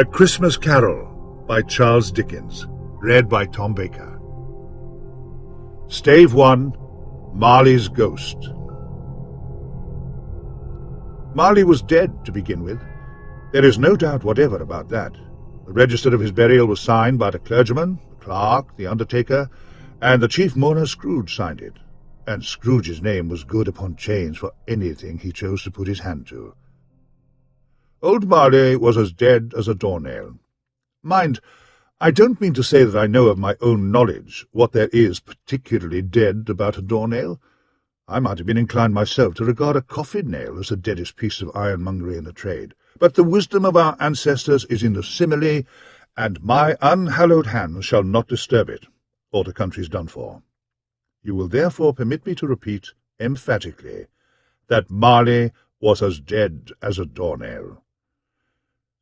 A Christmas Carol by Charles Dickens, read by Tom Baker. Stave 1, Marley's Ghost. Marley was dead to begin with. There is no doubt whatever about that. The register of his burial was signed by the clergyman, the clerk, the undertaker, and the chief mourner Scrooge signed it, and Scrooge's name was good upon chains for anything he chose to put his hand to. Old Marley was as dead as a doornail. Mind, I don't mean to say that I know of my own knowledge what there is particularly dead about a doornail. I might have been inclined myself to regard a coffin-nail as the deadest piece of ironmongery in the trade, but the wisdom of our ancestors is in the simile, and my unhallowed hands shall not disturb it, or the country's done for. You will therefore permit me to repeat, emphatically, that Marley was as dead as a doornail.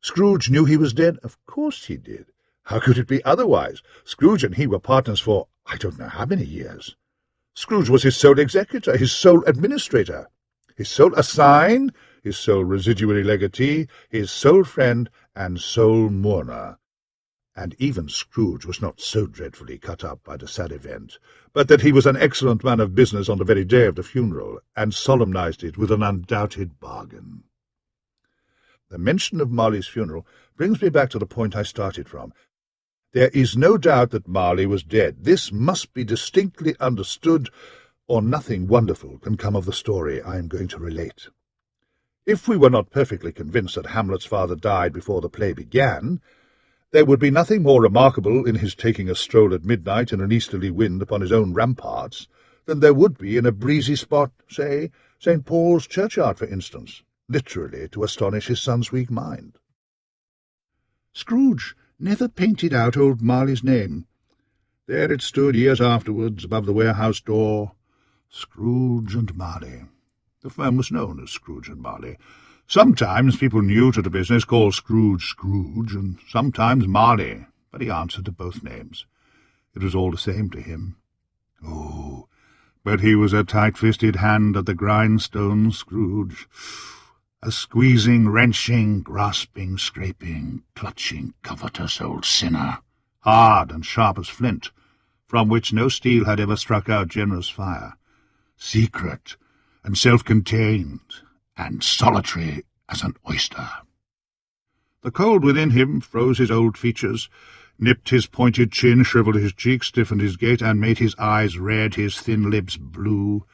Scrooge knew he was dead? Of course he did. How could it be otherwise? Scrooge and he were partners for I don't know how many years. Scrooge was his sole executor, his sole administrator, his sole assign, his sole residuary legatee, his sole friend and sole mourner. And even Scrooge was not so dreadfully cut up by the sad event, but that he was an excellent man of business on the very day of the funeral, and solemnized it with an undoubted bargain. The mention of Marley's funeral brings me back to the point I started from. There is no doubt that Marley was dead. This must be distinctly understood, or nothing wonderful can come of the story I am going to relate. If we were not perfectly convinced that Hamlet's father died before the play began, there would be nothing more remarkable in his taking a stroll at midnight in an easterly wind upon his own ramparts than there would be in a breezy spot, say, St. Paul's churchyard, for instance, literally to astonish his son's weak mind. Scrooge never painted out old Marley's name. There it stood years afterwards above the warehouse door, Scrooge and Marley. The firm was known as Scrooge and Marley. Sometimes people new to the business called Scrooge Scrooge, and sometimes Marley, but he answered to both names. It was all the same to him. Oh, but he was a tight-fisted hand at the grindstone, Scrooge. A squeezing, wrenching, grasping, scraping, clutching, covetous old sinner, hard and sharp as flint, from which no steel had ever struck out generous fire, secret and self-contained, and solitary as an oyster. The cold within him froze his old features, nipped his pointed chin, shriveled his cheeks, stiffened his gait, and made his eyes red, his thin lips blue,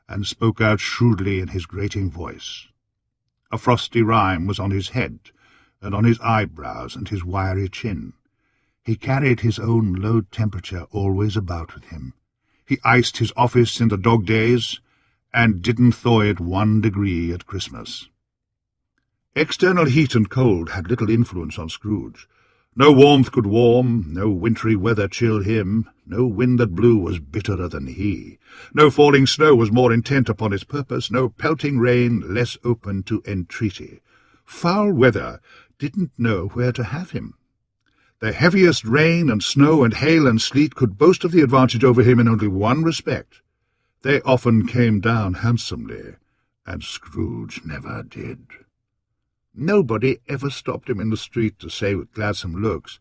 and spoke out shrewdly in his grating voice. A frosty rime was on his head, and on his eyebrows and his wiry chin. He carried his own low temperature always about with him. He iced his office in the dog days, and didn't thaw it 1 degree at Christmas. External heat and cold had little influence on Scrooge. No warmth could warm, no wintry weather chill him, no wind that blew was bitterer than he, no falling snow was more intent upon its purpose, no pelting rain less open to entreaty. Foul weather didn't know where to have him. The heaviest rain and snow and hail and sleet could boast of the advantage over him in only one respect. They often came down handsomely, and Scrooge never did. Nobody ever stopped him in the street to say with gladsome looks,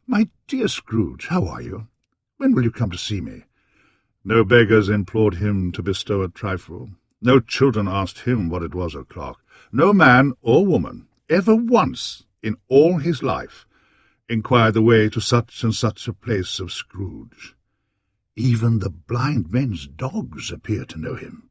"My dear Scrooge, how are you? When will you come to see me?" No beggars implored him to bestow a trifle. No children asked him what it was o'clock. No man or woman ever once in all his life inquired the way to such and such a place of Scrooge. Even the blind men's dogs appeared to know him,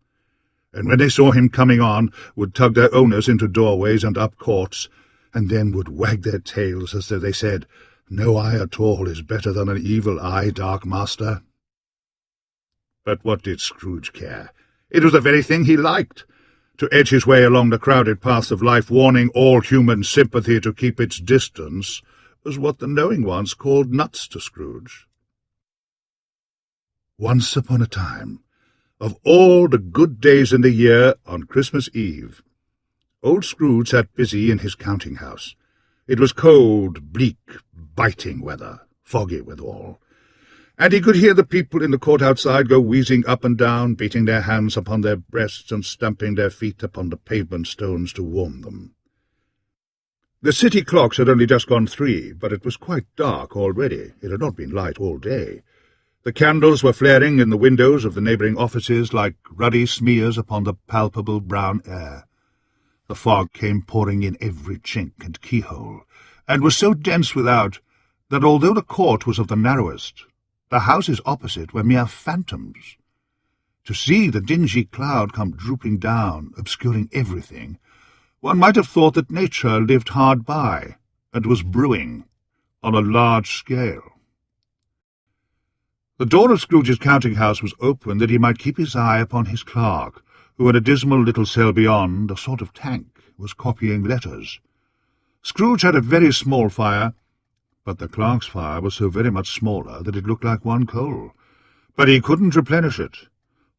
and when they saw him coming on, would tug their owners into doorways and up courts, and then would wag their tails as though they said, "No eye at all is better than an evil eye, dark master." But what did Scrooge care? It was the very thing he liked. To edge his way along the crowded paths of life, warning all human sympathy to keep its distance, was what the knowing ones called nuts to Scrooge. Once upon a time, of all the good days in the year, on Christmas Eve, old Scrooge sat busy in his counting-house. It was cold, bleak, biting weather, foggy withal, and he could hear the people in the court outside go wheezing up and down, beating their hands upon their breasts and stamping their feet upon the pavement stones to warm them. The city clocks had only just gone 3, but it was quite dark already. It had not been light all day. The candles were flaring in the windows of the neighbouring offices like ruddy smears upon the palpable brown air. The fog came pouring in every chink and keyhole, and was so dense without that although the court was of the narrowest, the houses opposite were mere phantoms. To see the dingy cloud come drooping down, obscuring everything, one might have thought that nature lived hard by, and was brewing on a large scale. The door of Scrooge's counting-house was open that he might keep his eye upon his clerk, who in a dismal little cell beyond, a sort of tank, was copying letters. Scrooge had a very small fire, but the clerk's fire was so very much smaller that it looked like one coal. But he couldn't replenish it,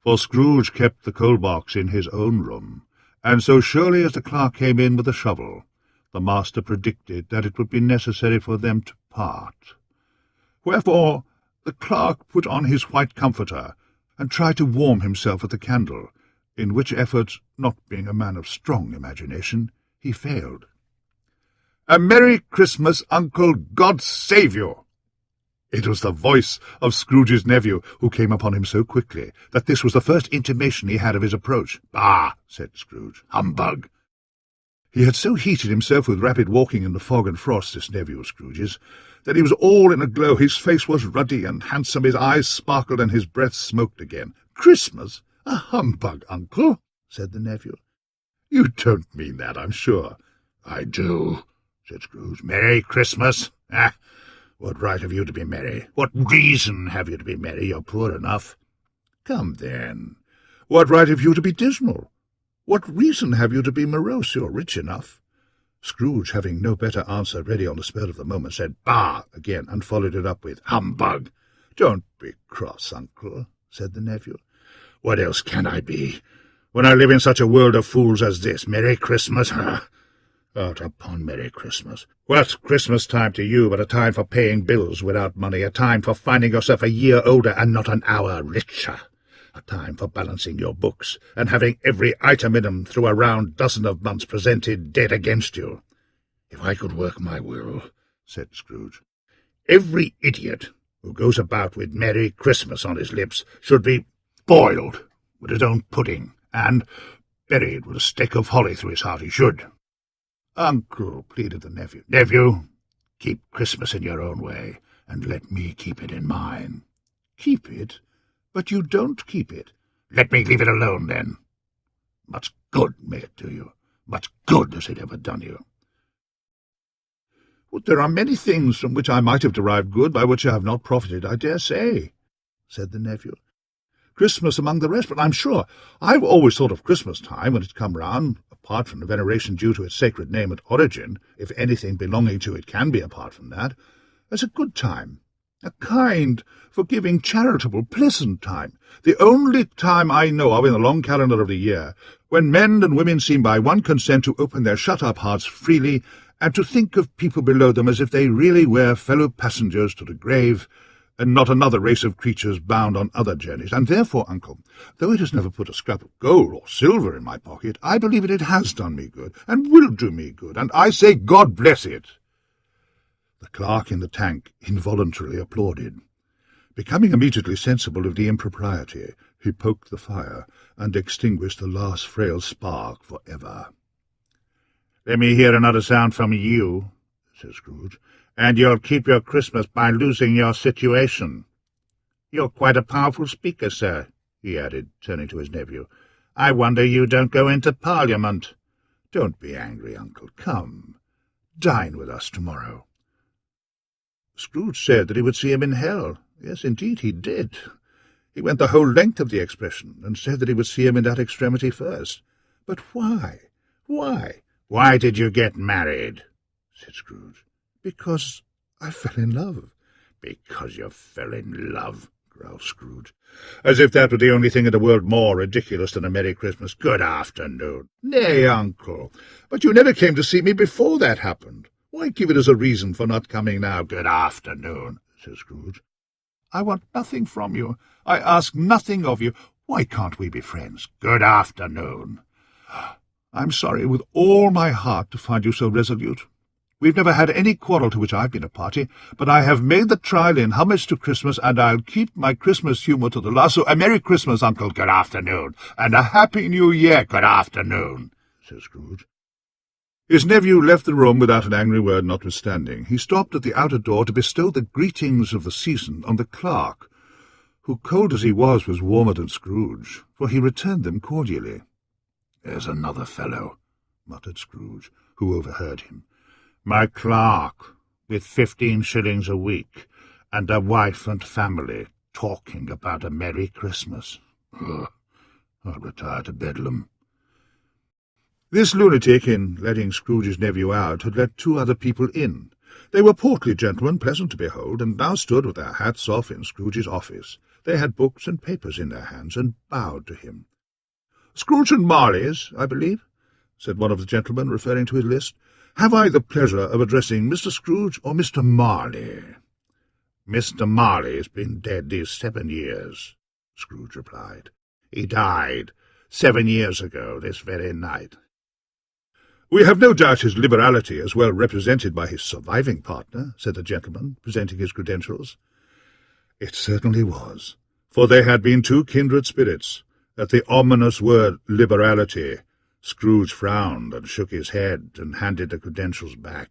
for Scrooge kept the coal-box in his own room, and so surely as the clerk came in with a shovel, the master predicted that it would be necessary for them to part. Wherefore the clerk put on his white comforter, and tried to warm himself at the candle, in which effort, not being a man of strong imagination, he failed. "A Merry Christmas, Uncle! God save you!" It was the voice of Scrooge's nephew, who came upon him so quickly that this was the first intimation he had of his approach. "Bah!" said Scrooge. "Humbug!" He had so heated himself with rapid walking in the fog and frost, this nephew of Scrooge's, that he was all in a glow. His face was ruddy and handsome, his eyes sparkled, and his breath smoked again. "Christmas? A humbug, Uncle," said the nephew. "You don't mean that, I'm sure." "I do," said Scrooge. "Merry Christmas? Ah, what right have you to be merry? What reason have you to be merry? You're poor enough." "Come, then. What right have you to be dismal? What reason have you to be morose? You're rich enough." Scrooge, having no better answer ready on the spur of the moment, said "Bah!" again, and followed it up with "Humbug!" "Don't be cross, Uncle," said the nephew. "What else can I be, when I live in such a world of fools as this? Merry Christmas? Out upon Merry Christmas! What's Christmas time to you but a time for paying bills without money, a time for finding yourself a year older and not an hour richer, a time for balancing your books and having every item in them through a round dozen of months presented dead against you? If I could work my will," said Scrooge, "every idiot who goes about with Merry Christmas on his lips should be boiled with his own pudding, and buried with a stake of holly through his heart. He should." "Uncle," pleaded the nephew. "Nephew, keep Christmas in your own way, and let me keep it in mine." "Keep it? But you don't keep it." "Let me leave it alone, then. Much good may it do you. Much good has it ever done you." "Well, there are many things from which I might have derived good, by which I have not profited, I dare say," said the nephew. "Christmas among the rest, but I'm sure I've always thought of Christmas time, when it's come round, apart from the veneration due to its sacred name and origin, if anything belonging to it can be apart from that, as a good time, a kind, forgiving, charitable, pleasant time, the only time I know of in the long calendar of the year, when men and women seem by one consent to open their shut-up hearts freely, and to think of people below them as if they really were fellow-passengers to the grave, and not another race of creatures bound on other journeys. And therefore, Uncle, though it has never put a scrap of gold or silver in my pocket, I believe it has done me good, and will do me good, and I say God bless it." The clerk in the tank involuntarily applauded. Becoming immediately sensible of the impropriety, he poked the fire, and extinguished the last frail spark for ever. "Let me hear another sound from you," said Scrooge, "and you'll keep your Christmas by losing your situation. You're quite a powerful speaker, sir," he added, turning to his nephew. "I wonder you don't go into Parliament." "Don't be angry, Uncle. Come, dine with us tomorrow." Scrooge said that he would see him in hell. Yes, indeed, he did. He went the whole length of the expression, and said that he would see him in that extremity first. "But why? Why?" "Why did you get married?" said Scrooge. "Because I fell in love." "Because you fell in love," growled Scrooge, as if that were the only thing in the world more ridiculous than a Merry Christmas. "Good afternoon." "Nay, Uncle, but you never came to see me before that happened. Why give it as a reason for not coming now?" "Good afternoon," said Scrooge. "I want nothing from you. I ask nothing of you. Why can't we be friends?" "Good afternoon." "I'm sorry with all my heart to find you so resolute. We've never had any quarrel to which I've been a party, but I have made the trial in homage to Christmas, and I'll keep my Christmas humour to the last. So a Merry Christmas, Uncle. Good afternoon. And a Happy New Year. Good afternoon, said Scrooge. His nephew left the room without an angry word notwithstanding. He stopped at the outer door to bestow the greetings of the season on the clerk, who, cold as he was warmer than Scrooge, for he returned them cordially. "There's another fellow," muttered Scrooge, who overheard him. "My clerk, with 15 shillings a week, and a wife and family, talking about a Merry Christmas. Ugh, I'll retire to Bedlam." This lunatic, in letting Scrooge's nephew out, had let 2 other people in. They were portly gentlemen, pleasant to behold, and now stood with their hats off in Scrooge's office. They had books and papers in their hands, and bowed to him. "Scrooge and Marley's, I believe," said one of the gentlemen, referring to his list. "Have I the pleasure of addressing Mr. Scrooge or Mr. Marley?" "Mr. Marley's been dead these 7 years," Scrooge replied. "He died 7 years ago this very night." "We have no doubt his liberality is well represented by his surviving partner," said the gentleman, presenting his credentials. It certainly was, for they had been 2 kindred spirits. At the ominous word liberality, Scrooge frowned and shook his head and handed the credentials back.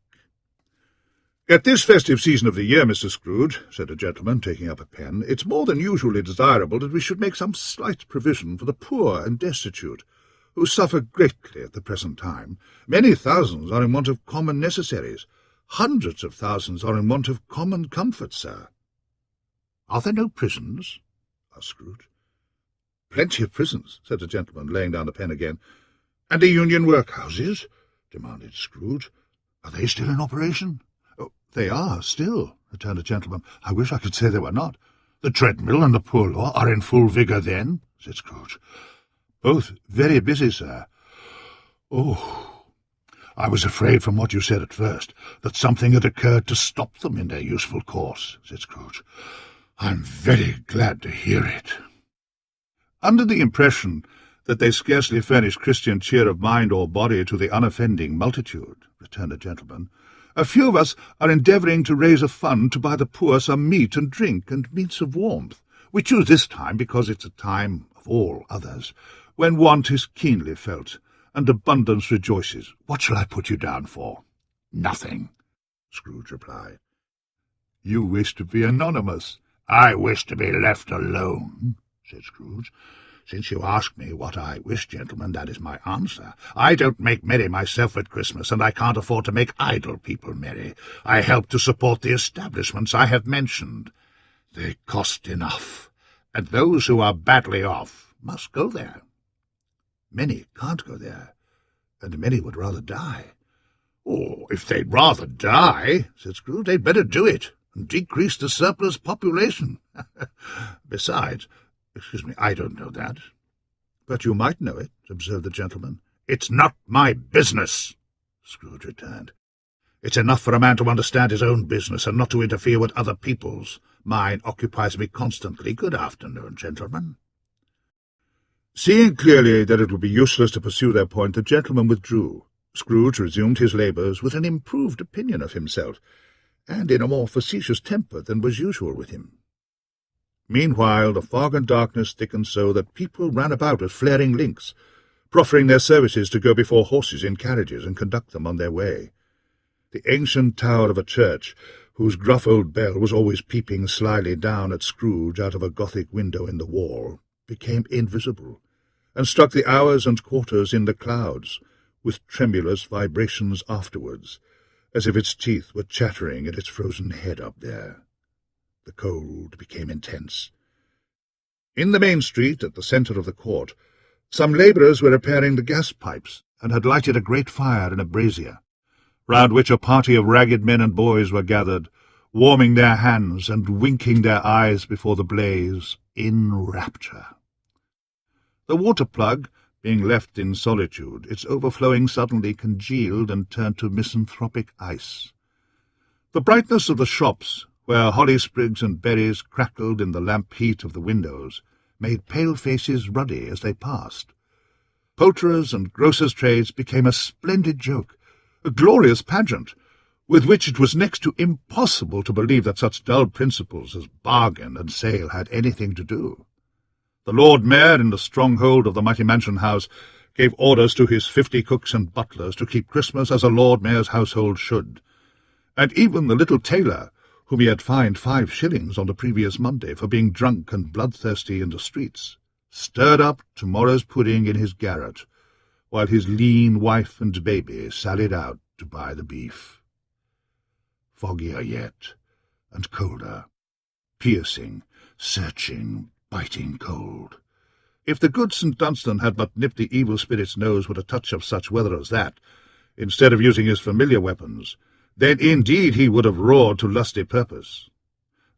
"At this festive season of the year, Mr. Scrooge," said a gentleman, taking up a pen, "it's more than usually desirable that we should make some slight provision for the poor and destitute, who suffer greatly at the present time. Many thousands are in want of common necessaries. Hundreds of thousands are in want of common comfort, sir." "Are there no prisons?" asked Scrooge. "Plenty of prisons," said the gentleman, laying down the pen again. "And the union workhouses?" demanded Scrooge. "Are they still in operation?" "Oh, they are, still," returned the gentleman. "I wish I could say they were not." "The treadmill and the poor law are in full vigour, then?" said Scrooge. "Both very busy, sir." "Oh, I was afraid from what you said at first that something had occurred to stop them in their useful course," said Scrooge. "I'm very glad to hear it." "Under the impression that they scarcely furnish Christian cheer of mind or body to the unoffending multitude," returned the gentleman, "a few of us are endeavouring to raise a fund to buy the poor some meat and drink and means of warmth. We choose this time because it's a time, of all others, when want is keenly felt, and abundance rejoices. What shall I put you down for?" "Nothing," Scrooge replied. "You wish to be anonymous." "I wish to be left alone," said Scrooge. "Since you ask me what I wish, gentlemen, that is my answer. I don't make merry myself at Christmas, and I can't afford to make idle people merry. I help to support the establishments I have mentioned. They cost enough, and those who are badly off must go there. Many can't go there, and many would rather die." "Oh, if they'd rather die," said Scrooge, "they'd better do it, and decrease the surplus population. Besides, excuse me, I don't know that." "But you might know it," observed the gentleman. "It's not my business," Scrooge returned. "It's enough for a man to understand his own business and not to interfere with other people's. Mine occupies me constantly. Good afternoon, gentlemen." Seeing clearly that it would be useless to pursue their point, the gentleman withdrew. Scrooge resumed his labours with an improved opinion of himself, and in a more facetious temper than was usual with him. Meanwhile the fog and darkness thickened so that people ran about with flaring links, proffering their services to go before horses in carriages and conduct them on their way. The ancient tower of a church, whose gruff old bell was always peeping slyly down at Scrooge out of a Gothic window in the wall, became invisible, and struck the hours and quarters in the clouds, with tremulous vibrations afterwards, as if its teeth were chattering at its frozen head up there. The cold became intense. In the main street, at the centre of the court, some labourers were repairing the gas pipes, and had lighted a great fire in a brazier, round which a party of ragged men and boys were gathered, warming their hands and winking their eyes before the blaze, in rapture. The water-plug, being left in solitude, its overflowing suddenly congealed and turned to misanthropic ice. The brightness of the shops, where holly sprigs and berries crackled in the lamp heat of the windows, made pale faces ruddy as they passed. Poulterers' and grocers' trades became a splendid joke, a glorious pageant, with which it was next to impossible to believe that such dull principles as bargain and sale had anything to do. The Lord Mayor, in the stronghold of the mighty mansion house, gave orders to his 50 cooks and butlers to keep Christmas as a Lord Mayor's household should, and even the little tailor, whom he had fined 5 shillings on the previous Monday for being drunk and bloodthirsty in the streets, stirred up tomorrow's pudding in his garret, while his lean wife and baby sallied out to buy the beef. Foggier yet, and colder, piercing, searching, biting cold. If the good St. Dunstan had but nipped the evil spirit's nose with a touch of such weather as that, instead of using his familiar weapons, then indeed he would have roared to lusty purpose.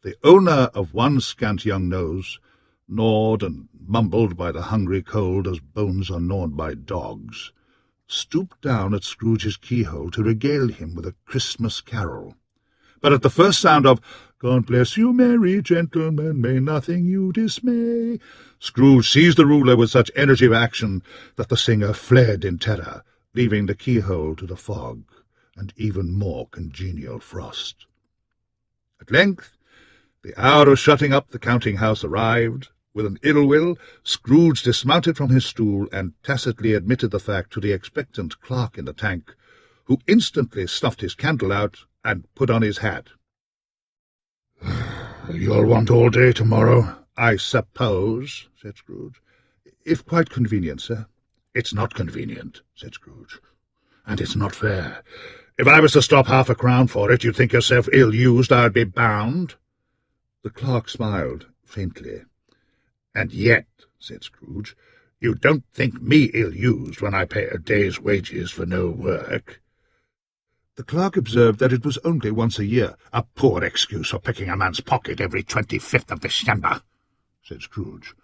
The owner of one scant young nose, gnawed and mumbled by the hungry cold as bones are gnawed by dogs, stooped down at Scrooge's keyhole to regale him with a Christmas carol. But at the first sound of "God bless you, merry gentlemen, may nothing you dismay," Scrooge seized the ruler with such energy of action that the singer fled in terror, leaving the keyhole to the fog and even more congenial frost. At length the hour of shutting up the counting-house arrived. With an ill will, Scrooge dismounted from his stool and tacitly admitted the fact to the expectant clerk in the tank, who instantly snuffed his candle out and put on his hat. "You'll want all day tomorrow, I suppose," said Scrooge. "If quite convenient, sir." "It's not convenient," said Scrooge, "and it's not fair. If I was to stop £1/2 for it, you'd think yourself ill-used, I'd be bound." The clerk smiled faintly. "And yet," said Scrooge, "you don't think me ill-used when I pay a day's wages for no work." The clerk observed that it was only once a year. "A poor excuse for picking a man's pocket every 25th of December," said Scrooge,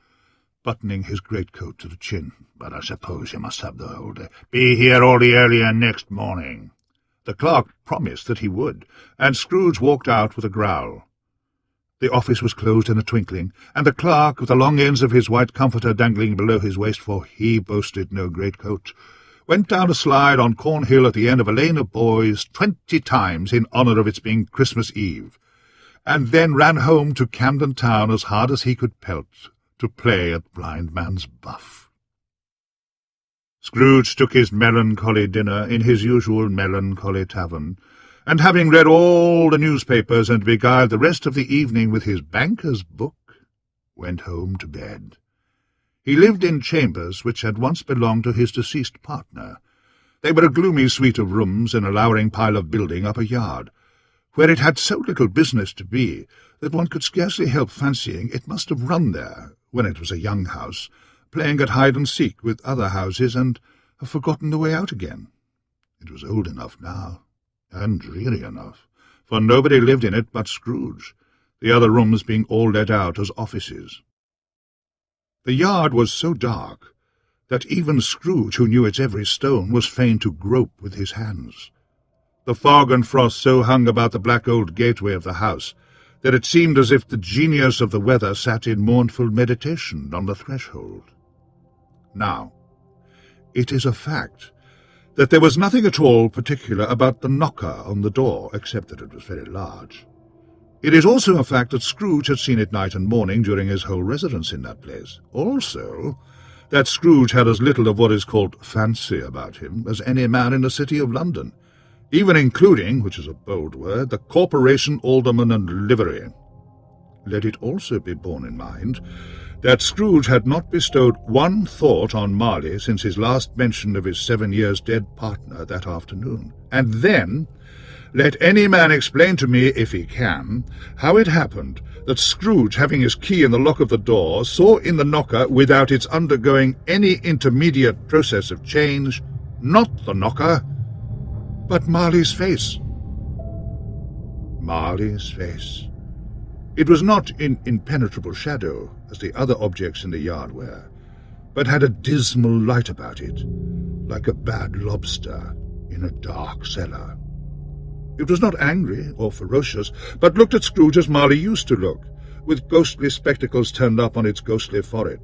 buttoning his greatcoat to the chin. "But I suppose you must have the whole day. Be here all the earlier next morning." The clerk promised that he would, and Scrooge walked out with a growl. The office was closed in a twinkling, and the clerk, with the long ends of his white comforter dangling below his waist, for he boasted no greatcoat, went down a slide on Cornhill at the end of a lane of boys 20 times in honour of its being Christmas Eve, and then ran home to Camden Town as hard as he could pelt, to play at blind man's buff. Scrooge took his melancholy dinner in his usual melancholy tavern, and having read all the newspapers and beguiled the rest of the evening with his banker's book, went home to bed. He lived in chambers which had once belonged to his deceased partner. They were a gloomy suite of rooms in a lowering pile of building up a yard, where it had so little business to be that one could scarcely help fancying it must have run there, when it was a young house, playing at hide-and-seek with other houses, and have forgotten the way out again. It was old enough now, and dreary enough, for nobody lived in it but Scrooge, the other rooms being all let out as offices. The yard was so dark that even Scrooge, who knew its every stone, was fain to grope with his hands. The fog and frost so hung about the black old gateway of the house that it seemed as if the genius of the weather sat in mournful meditation on the threshold. Now, it is a fact that there was nothing at all particular about the knocker on the door, except that it was very large. It is also a fact that Scrooge had seen it night and morning during his whole residence in that place. Also, that Scrooge had as little of what is called fancy about him as any man in the city of London, even including, which is a bold word, the corporation, alderman, and livery. Let it also be borne in mind that Scrooge had not bestowed one thought on Marley since his last mention of his 7 years dead partner that afternoon. And then, let any man explain to me, if he can, how it happened that Scrooge, having his key in the lock of the door, saw in the knocker, without its undergoing any intermediate process of change, not the knocker, but Marley's face. Marley's face. It was not in impenetrable shadow, as the other objects in the yard were, but had a dismal light about it, like a bad lobster in a dark cellar. It was not angry or ferocious, but looked at Scrooge as Marley used to look, with ghostly spectacles turned up on its ghostly forehead.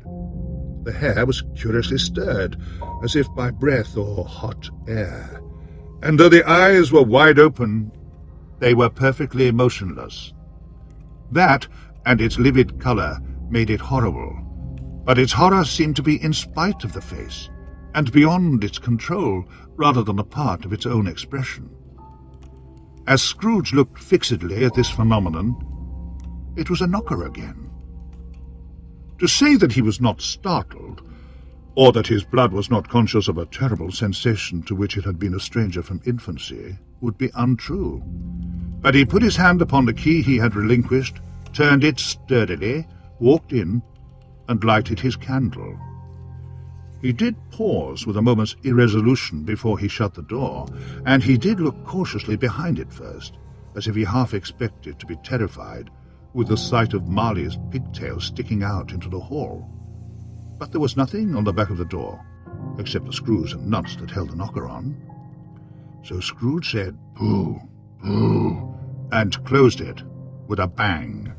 The hair was curiously stirred, as if by breath or hot air, and though the eyes were wide open, They were perfectly motionless. That, and its livid colour, made it horrible. But its horror seemed to be in spite of the face, and beyond its control, rather than a part of its own expression. As Scrooge looked fixedly at this phenomenon, it was a knocker again. To say that he was not startled, or that his blood was not conscious of a terrible sensation to which it had been a stranger from infancy, would be untrue. But he put his hand upon the key he had relinquished, turned it sturdily, walked in, and lighted his candle. He did pause with a moment's irresolution before he shut the door, and he did look cautiously behind it first, as if he half expected to be terrified with the sight of Marley's pigtails sticking out into the hall. But there was nothing on the back of the door, except the screws and nuts that held the knocker on. So Scrooge said, "Pooh, pooh," and closed it with a bang.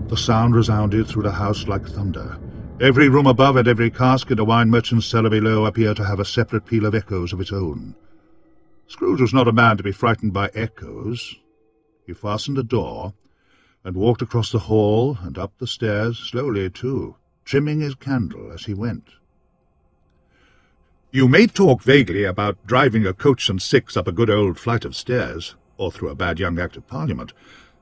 The sound resounded through the house like thunder. Every room above and every cask in the wine merchant's cellar below appeared to have a separate peal of echoes of its own. Scrooge was not a man to be frightened by echoes. He fastened the door, and walked across the hall and up the stairs, slowly too, trimming his candle as he went. You may talk vaguely about driving a coach and six up a good old flight of stairs, or through a bad young Act of Parliament,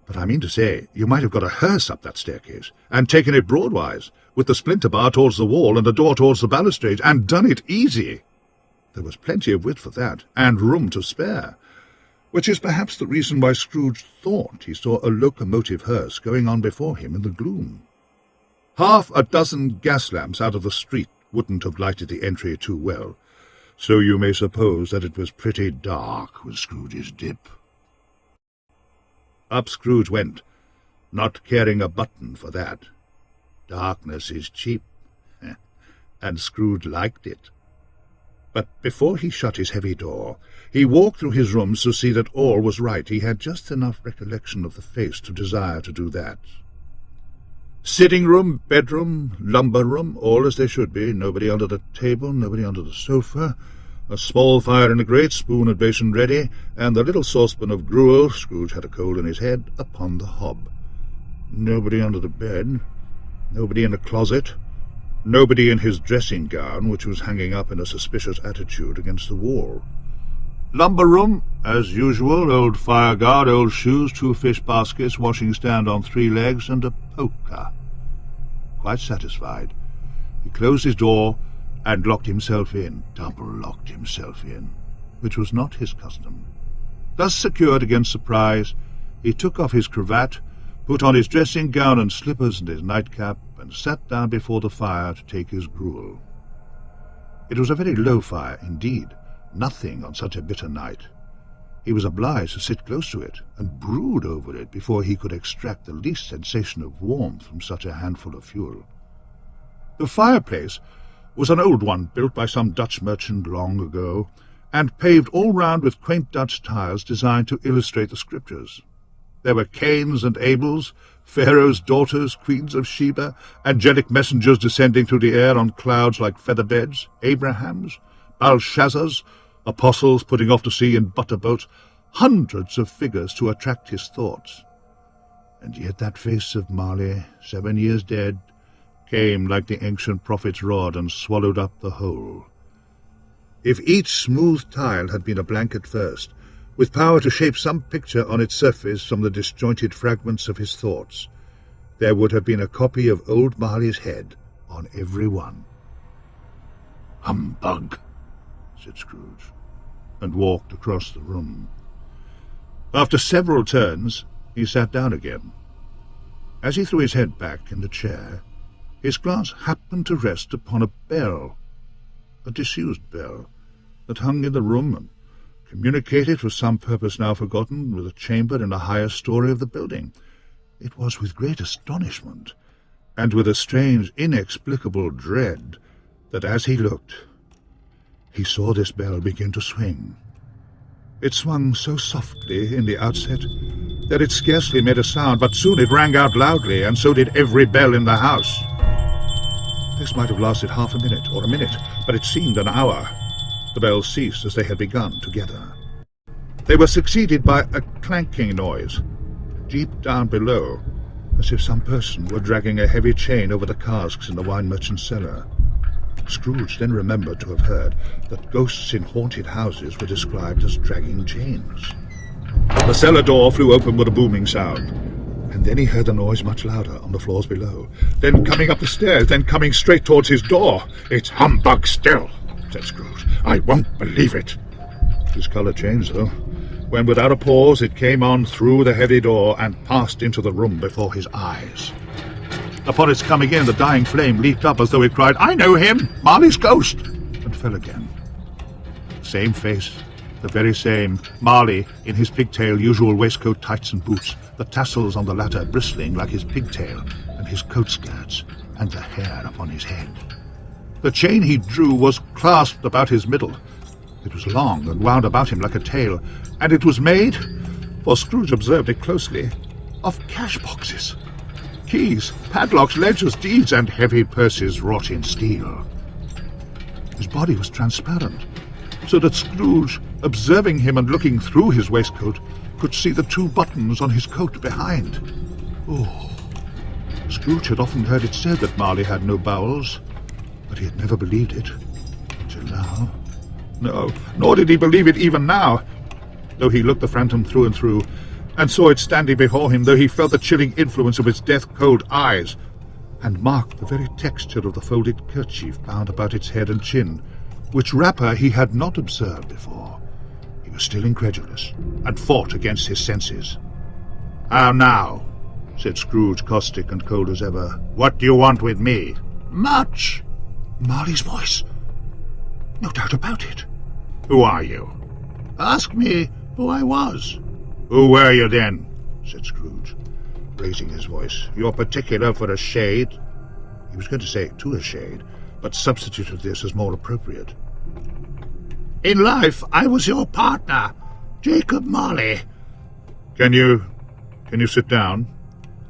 but I mean to say, you might have got a hearse up that staircase, and taken it broadwise, with the splinter bar towards the wall and the door towards the balustrade, and done it easy. There was plenty of width for that, and room to spare, which is perhaps the reason why Scrooge thought he saw a locomotive hearse going on before him in the gloom. Half a dozen gas lamps out of the street wouldn't have lighted the entry too well, so you may suppose that it was pretty dark with Scrooge's dip. Up Scrooge went, not caring a button for that. Darkness is cheap, and Scrooge liked it. But before he shut his heavy door, he walked through his rooms to see that all was right. He had just enough recollection of the face to desire to do that. Sitting-room, bedroom, lumber-room, all as they should be, nobody under the table, nobody under the sofa, a small fire in a grate, spoon and basin ready, and the little saucepan of gruel, Scrooge had a cold in his head, upon the hob. Nobody under the bed, nobody in the closet, nobody in his dressing-gown, which was hanging up in a suspicious attitude against the wall. Lumber-room, as usual, old fire-guard, old shoes, 2 fish baskets, washing-stand on 3 legs, and a poker. Quite satisfied, he closed his door and locked himself in, double-locked himself in, which was not his custom. Thus secured against surprise, he took off his cravat, put on his dressing-gown and slippers and his nightcap, and sat down before the fire to take his gruel. It was a very low fire indeed, nothing on such a bitter night. He was obliged to sit close to it and brood over it before he could extract the least sensation of warmth from such a handful of fuel. The fireplace was an old one built by some Dutch merchant long ago, and paved all round with quaint Dutch tiles designed to illustrate the Scriptures. There were Cains and Abels, Pharaoh's daughters, queens of Sheba, angelic messengers descending through the air on clouds like feather-beds, Abrahams, Belshazzars, apostles putting off to sea in butter-boats, hundreds of figures to attract his thoughts. And yet that face of Marley, 7 years dead, came like the ancient prophet's rod and swallowed up the whole. If each smooth tile had been a blank at first, with power to shape some picture on its surface from the disjointed fragments of his thoughts, there would have been a copy of old Marley's head on every one. "Humbug," said Scrooge, and walked across the room. After several turns, he sat down again. As he threw his head back in the chair, his glance happened to rest upon a bell, a disused bell, that hung in the room and communicated, for some purpose now forgotten, with a chamber in a higher story of the building. It was with great astonishment, and with a strange, inexplicable dread, that as he looked, he saw this bell begin to swing. It swung so softly in the outset that it scarcely made a sound, but soon it rang out loudly, and so did every bell in the house. This might have lasted half a minute or a minute, but it seemed an hour. The bells ceased as they had begun together. They were succeeded by a clanking noise, deep down below, as if some person were dragging a heavy chain over the casks in the wine merchant's cellar. Scrooge then remembered to have heard that ghosts in haunted houses were described as dragging chains. The cellar door flew open with a booming sound, and then he heard the noise much louder on the floors below, then coming up the stairs, then coming straight towards his door. "It's humbug still," said Scrooge. "I won't believe it." His colour changed, though, when without a pause it came on through the heavy door and passed into the room before his eyes. Upon its coming in, the dying flame leaped up as though it cried, "I know him! Marley's ghost!" and fell again. Same face, the very same. Marley in his pigtail usual waistcoat, tights and boots, the tassels on the latter bristling like his pigtail and his coat skirts, and the hair upon his head. The chain he drew was clasped about his middle. It was long and wound about him like a tail, and it was made, for Scrooge observed it closely, of cash-boxes, keys, padlocks, ledgers, deeds, and heavy purses wrought in steel. His body was transparent, so that Scrooge, observing him and looking through his waistcoat, could see the 2 buttons on his coat behind. Oh! Scrooge had often heard it said that Marley had no bowels, but he had never believed it until now. No, nor did he believe it even now, though he looked the phantom through and through, and saw it standing before him, though he felt the chilling influence of its death-cold eyes, and marked the very texture of the folded kerchief bound about its head and chin, which wrapper he had not observed before. He was still incredulous, and fought against his senses. "How now?" said Scrooge, caustic and cold as ever. "What do you want with me?" "Much." Marley's voice. No doubt about it. "Who are you?" "Ask me who I was." "Who were you then?" said Scrooge, raising his voice. "You're particular for a shade." He was going to say to a shade, but substituted this as more appropriate. "In life, I was your partner, Jacob Marley." Can you sit down?"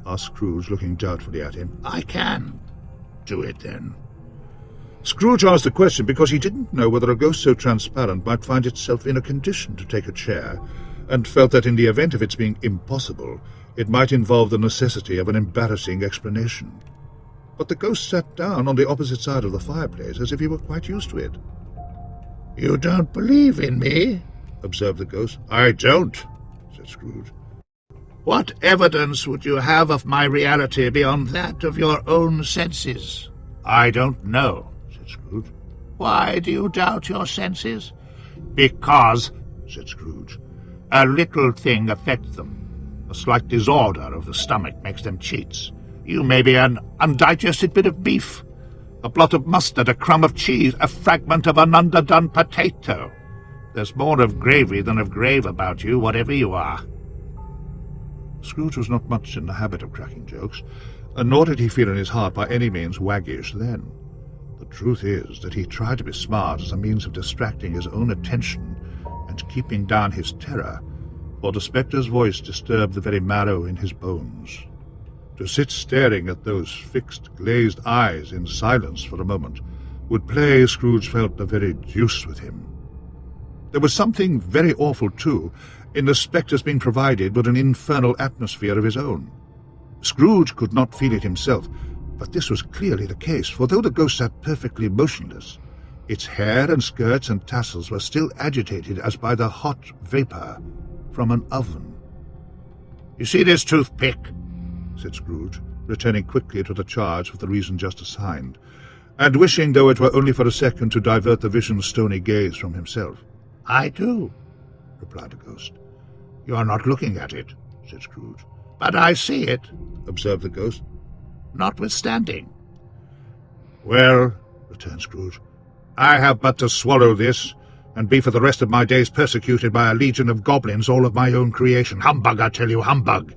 asked Scrooge, looking doubtfully at him. "I can." "Do it, then." Scrooge asked the question because he didn't know whether a ghost so transparent might find itself in a condition to take a chair, and felt that in the event of its being impossible, it might involve the necessity of an embarrassing explanation. But the ghost sat down on the opposite side of the fireplace, as if he were quite used to it. "You don't believe in me?" observed the ghost. "I don't," said Scrooge. "What evidence would you have of my reality beyond that of your own senses?" "I don't know," said Scrooge. "Why do you doubt your senses?" "Because," said Scrooge, "a little thing affects them. A slight disorder of the stomach makes them cheats. You may be an undigested bit of beef, a blot of mustard, a crumb of cheese, a fragment of an underdone potato. There's more of gravy than of grave about you, whatever you are." Scrooge was not much in the habit of cracking jokes, and nor did he feel in his heart by any means waggish then. The truth is that he tried to be smart as a means of distracting his own attention and keeping down his terror, for the spectre's voice disturbed the very marrow in his bones. To sit staring at those fixed, glazed eyes in silence for a moment would play, Scrooge felt, the very deuce with him. There was something very awful, too, in the spectre's being provided with an infernal atmosphere of his own. Scrooge could not feel it himself, but this was clearly the case, for though the ghost sat perfectly motionless, its hair and skirts and tassels were still agitated as by the hot vapour from an oven. "You see this toothpick?" said Scrooge, returning quickly to the charge for the reason just assigned, and wishing, though it were only for a second, to divert the vision's stony gaze from himself. "I do," replied the ghost. "You are not looking at it," said Scrooge. "But I see it," observed the ghost, "notwithstanding." "Well," returned Scrooge, "I have but to swallow this, and be for the rest of my days persecuted by a legion of goblins, all of my own creation. Humbug, I tell you, humbug!"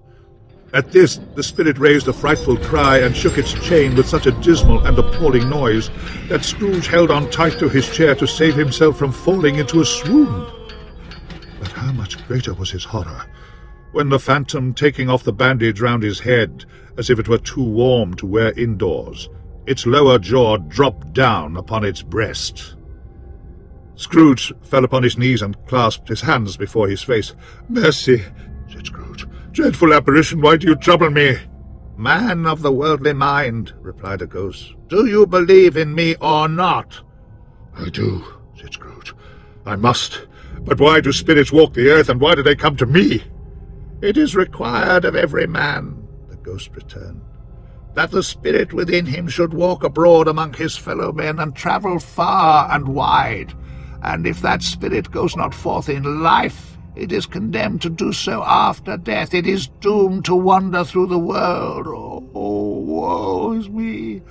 At this, the spirit raised a frightful cry and shook its chain with such a dismal and appalling noise that Scrooge held on tight to his chair to save himself from falling into a swoon. But how much greater was his horror when the phantom, taking off the bandage round his head, as if it were too warm to wear indoors, its lower jaw dropped down upon its breast. Scrooge fell upon his knees and clasped his hands before his face. "Mercy," said Scrooge. "Dreadful apparition, why do you trouble me?" "Man of the worldly mind," replied the ghost, "do you believe in me or not?" "I do," said Scrooge. "I must. But why do spirits walk the earth, and why do they come to me?" "It is required of every man," the ghost returned, "that the spirit within him should walk abroad among his fellow men and travel far and wide. And if that spirit goes not forth in life, it is condemned to do so after death. It is doomed to wander through the world. Oh, woe is me!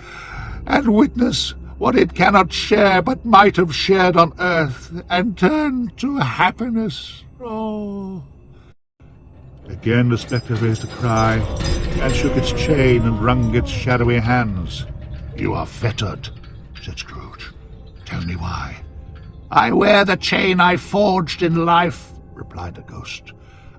And witness what it cannot share, but might have shared on earth, and turn to happiness. Oh!" Again the spectre raised a cry, and shook its chain and wrung its shadowy hands. "You are fettered," said Scrooge. "Tell me why." "I wear the chain I forged in life," replied the ghost.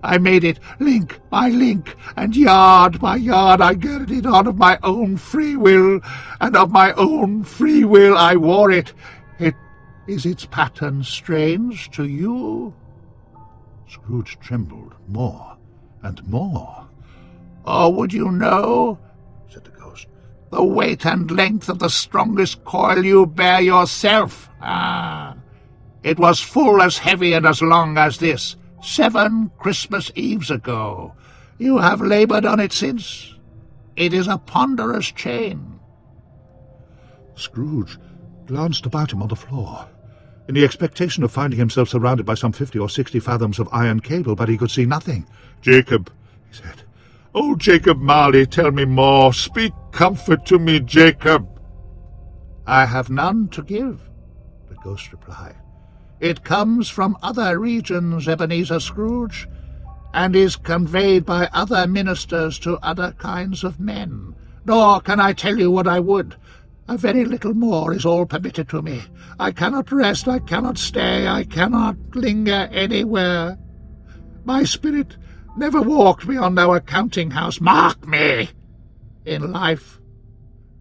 "I made it link by link, and yard by yard I girded it on of my own free will, and of my own free will I wore it. Is its pattern strange to you?" Scrooge trembled more and more. "Or would you know?" said the ghost. "The weight and length of the strongest coil you bear yourself. It was full as heavy and as long as this, 7 Christmas Eves ago. You have laboured on it since. It is a ponderous chain." Scrooge glanced about him on the floor, in the expectation of finding himself surrounded by some 50 or 60 fathoms of iron cable, but he could see nothing. "Jacob," he said. "Oh, Jacob Marley, tell me more. Speak comfort to me, Jacob." "I have none to give," the ghost replied. "It comes from other regions, Ebenezer Scrooge, and is conveyed by other ministers to other kinds of men. Nor can I tell you what I would. A very little more is all permitted to me. I cannot rest, I cannot stay, I cannot linger anywhere. My spirit never walked beyond our counting-house. Mark me! In life,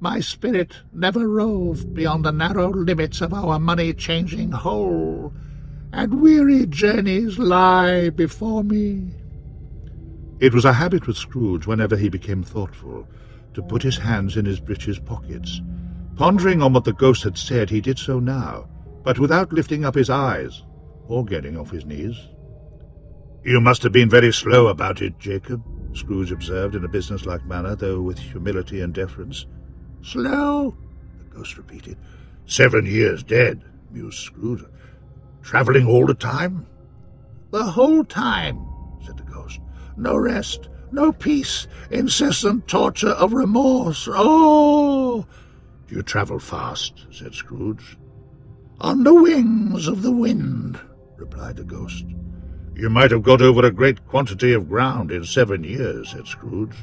my spirit never roved beyond the narrow limits of our money-changing hole, and weary journeys lie before me." It was a habit with Scrooge, whenever he became thoughtful, to put his hands in his breeches pockets. Pondering on what the ghost had said, he did so now, but without lifting up his eyes or getting off his knees. "You must have been very slow about it, Jacob," Scrooge observed in a business-like manner, though with humility and deference. "Slow?" the ghost repeated. 7 years dead," mused Scrooge. "Travelling all the time?" "The whole time," said the ghost. "No rest, no peace, incessant torture of remorse. Oh!" "Do you travel fast?" said Scrooge. "On the wings of the wind," replied the ghost. "You might have got over a great quantity of ground in 7 years," said Scrooge.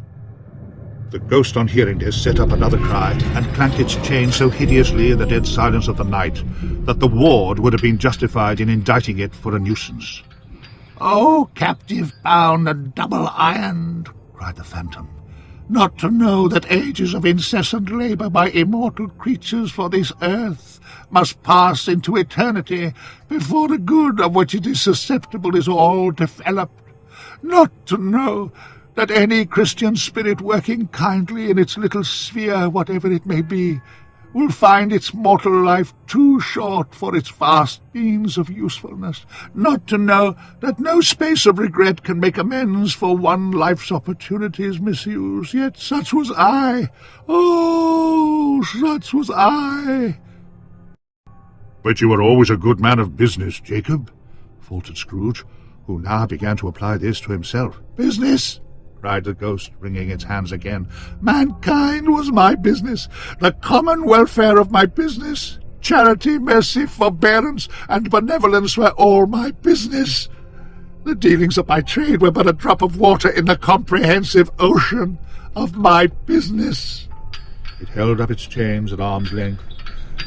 The ghost, on hearing this, set up another cry, and clanked its chain so hideously in the dead silence of the night that the ward would have been justified in indicting it for a nuisance. "Oh, captive bound and double-ironed," cried the phantom, "not to know that ages of incessant labour by immortal creatures for this earth must pass into eternity before the good of which it is susceptible is all developed. Not to know that any Christian spirit working kindly in its little sphere, whatever it may be, will find its mortal life too short for its vast means of usefulness. Not to know that no space of regret can make amends for one life's opportunities misused. Yet such was I. Oh, such was I." "But you were always a good man of business, Jacob," faltered Scrooge, who now began to apply this to himself. "Business?" cried the ghost, wringing its hands again. "Mankind was my business, the common welfare of my business. Charity, mercy, forbearance, and benevolence were all my business. The dealings of my trade were but a drop of water in the comprehensive ocean of my business." It held up its chains at arm's length,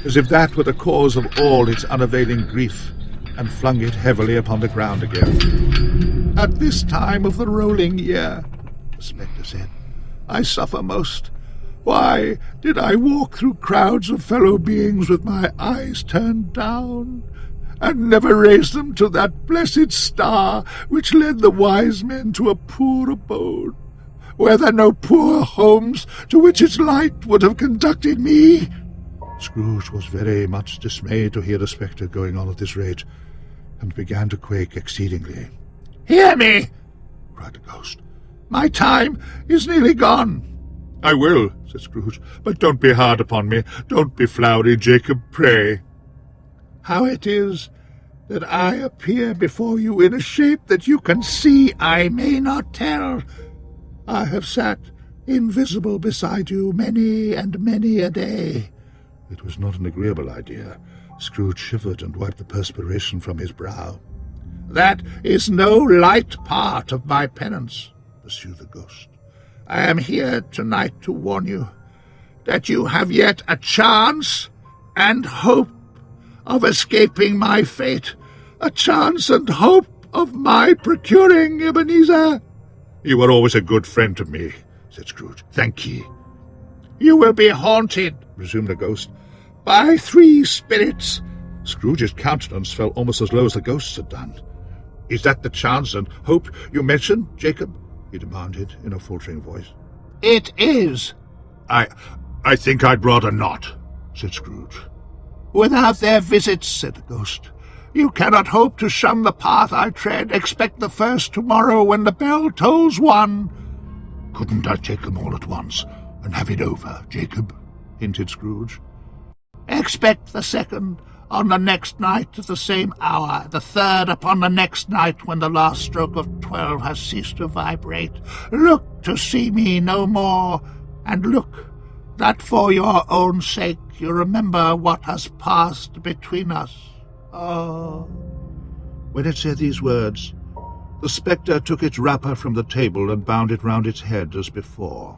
as if that were the cause of all its unavailing grief, and flung it heavily upon the ground again. "At this time of the rolling year," the spectre said, "I suffer most. Why did I walk through crowds of fellow beings with my eyes turned down, and never raised them to that blessed star which led the wise men to a poor abode, were there no poor homes to which its light would have conducted me?" Scrooge was very much dismayed to hear the spectre going on at this rate, and began to quake exceedingly. "Hear me!" cried the ghost. "My time is nearly gone." "I will," said Scrooge, "but don't be hard upon me. Don't be flowery, Jacob, pray." "How it is that I appear before you in a shape that you can see, I may not tell. I have sat invisible beside you many and many a day." It was not an agreeable idea. Scrooge shivered and wiped the perspiration from his brow. "That is no light part of my penance," pursued the ghost. "I am here tonight to warn you that you have yet a chance and hope of escaping my fate, a chance and hope of my procuring Ebenezer." "You were always a good friend to me," said Scrooge. "Thank ye." "You will be haunted," resumed the ghost, "by 3 spirits." Scrooge's countenance fell almost as low as the ghost's had done. "Is that the chance and hope you mentioned, Jacob?" he demanded in a faltering voice. "It is." I think I'd rather not," said Scrooge. "Without their visits," said the ghost, "you cannot hope to shun the path I tread. Expect the first tomorrow when the bell tolls 1. "Couldn't I take them all at once and have it over, Jacob?" hinted Scrooge. "Expect the second on the next night at the same hour, the third upon the next night when the last stroke of 12 has ceased to vibrate. Look to see me no more, and look that for your own sake you remember what has passed between us. Oh." When it said these words, the spectre took its wrapper from the table and bound it round its head as before.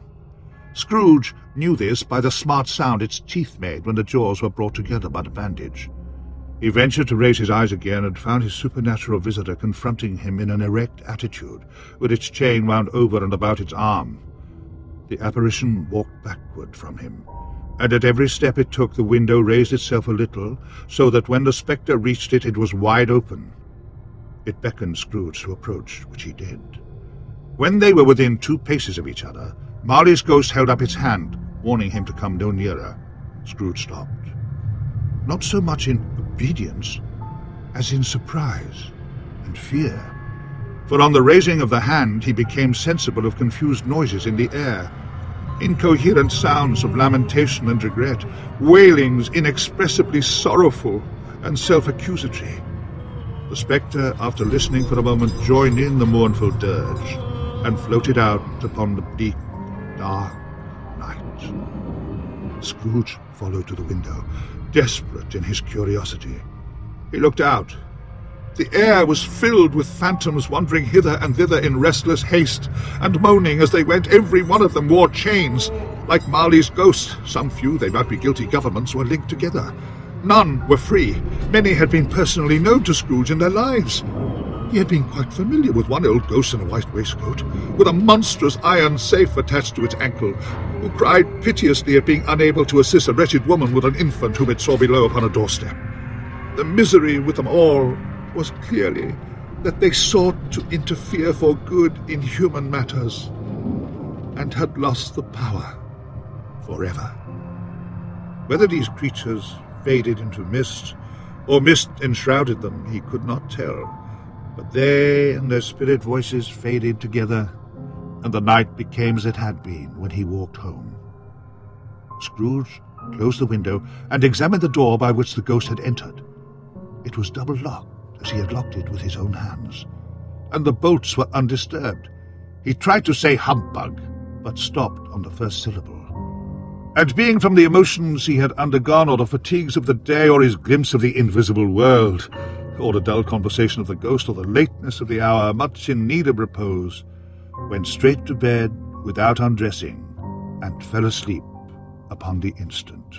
Scrooge knew this by the smart sound its teeth made when the jaws were brought together by the bandage. He ventured to raise his eyes again and found his supernatural visitor confronting him in an erect attitude, with its chain wound over and about its arm. The apparition walked backward from him, and at every step it took the window raised itself a little, so that when the spectre reached it, it was wide open. It beckoned Scrooge to approach, which he did. When they were within 2 paces of each other, Marley's ghost held up its hand, warning him to come no nearer. Scrooge stopped. Not so much in obedience as in surprise and fear, for on the raising of the hand he became sensible of confused noises in the air, incoherent sounds of lamentation and regret, wailings inexpressibly sorrowful and self-accusatory. The spectre, after listening for a moment, joined in the mournful dirge and floated out upon the bleak, dark night. Scrooge followed to the window, desperate in his curiosity. He looked out. The air was filled with phantoms wandering hither and thither in restless haste, and moaning as they went. Every one of them wore chains, like Marley's ghost. Some few, they might be guilty governments, were linked together. None were free. Many had been personally known to Scrooge in their lives. He had been quite familiar with one old ghost in a white waistcoat, with a monstrous iron safe attached to its ankle, who cried piteously at being unable to assist a wretched woman with an infant whom it saw below upon a doorstep. The misery with them all was clearly that they sought to interfere for good in human matters, and had lost the power forever. Whether these creatures faded into mist, or mist enshrouded them, he could not tell. But they and their spirit voices faded together, and the night became as it had been when he walked home. Scrooge closed the window and examined the door by which the ghost had entered. It was double-locked, as he had locked it with his own hands, and the bolts were undisturbed. He tried to say humbug, but stopped on the first syllable. And being from the emotions he had undergone, or the fatigues of the day, or his glimpse of the invisible world, or the dull conversation of the ghost, or the lateness of the hour, much in need of repose, went straight to bed without undressing, and fell asleep upon the instant.